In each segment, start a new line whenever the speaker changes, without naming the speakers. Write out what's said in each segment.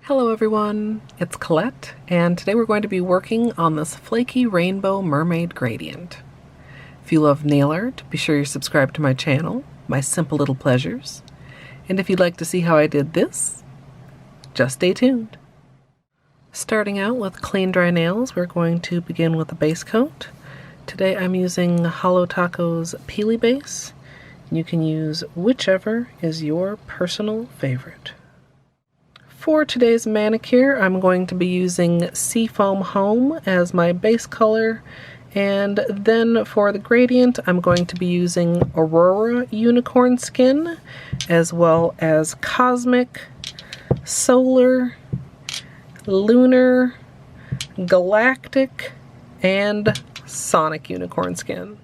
Hello everyone, it's Colette, and today we're going to be working on this Flakie Rainbow Mermaid Gradient. If you love nail art, be sure you're subscribed to my channel, My Simple Little Pleasures. And if you'd like to see how I did this, just stay tuned. Starting out with clean dry nails, we're going to begin with a base coat. Today I'm using Holo Taco's Peely Base. You can use whichever is your personal favorite. For today's manicure, I'm going to be using Seafoam Home as my base color, and then for the gradient, I'm going to be using Aurora Unicorn Skin, as well as Cosmic, Solar, Lunar, Galactic, and Sonic Unicorn Skin.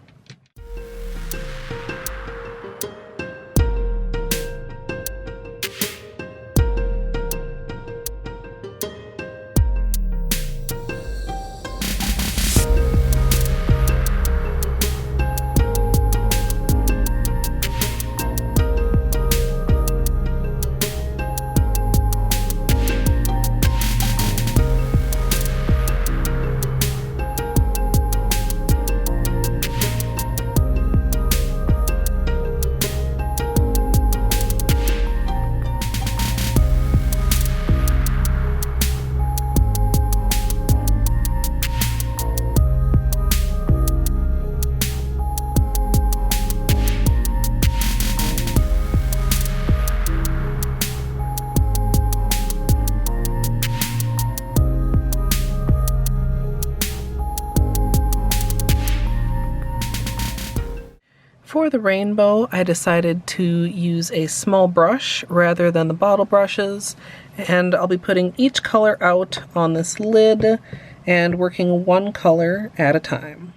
For the rainbow, I decided to use a small brush rather than the bottle brushes, and I'll be putting each color out on this lid and working one color at a time.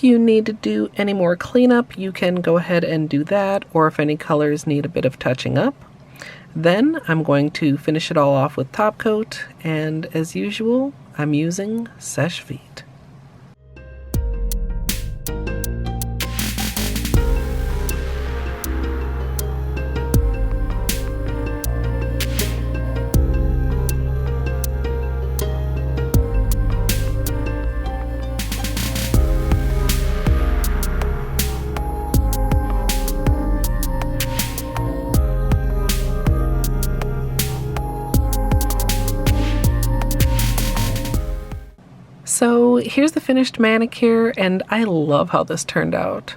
If you need to do any more cleanup, you can go ahead and do that, or if any colors need a bit of touching up. Then I'm going to finish it all off with top coat, and as usual, I'm using Seche Vite. So here's the finished manicure, and I love how this turned out.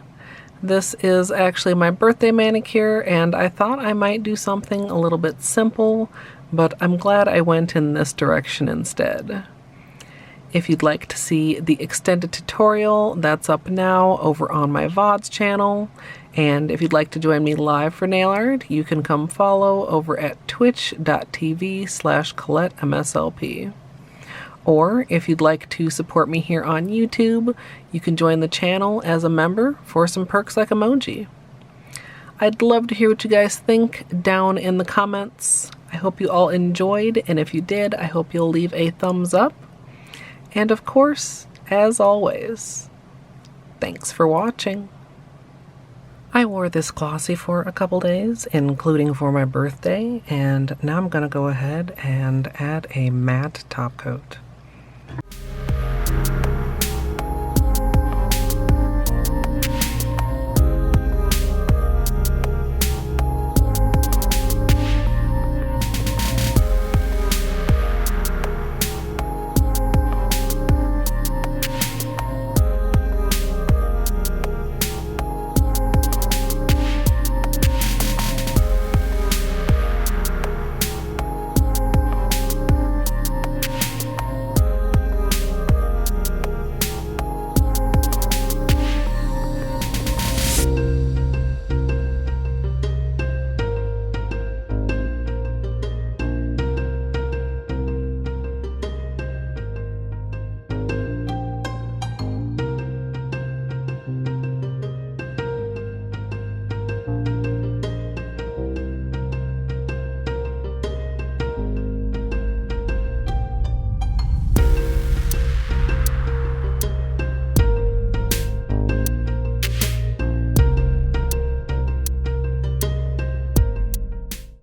This is actually my birthday manicure, and I thought I might do something a little bit simple, but I'm glad I went in this direction instead. If you'd like to see the extended tutorial, that's up now over on my VODs channel. And if you'd like to join me live for nail art, you can come follow over at twitch.tv/ColetteMSLP. Or if you'd like to support me here on YouTube, you can join the channel as a member for some perks like emoji. I'd love to hear what you guys think down in the comments. I hope you all enjoyed, and if you did, I hope you'll leave a thumbs up. And of course, as always, thanks for watching. I wore this glossy for a couple days, including for my birthday, and now I'm going to go ahead and add a matte top coat.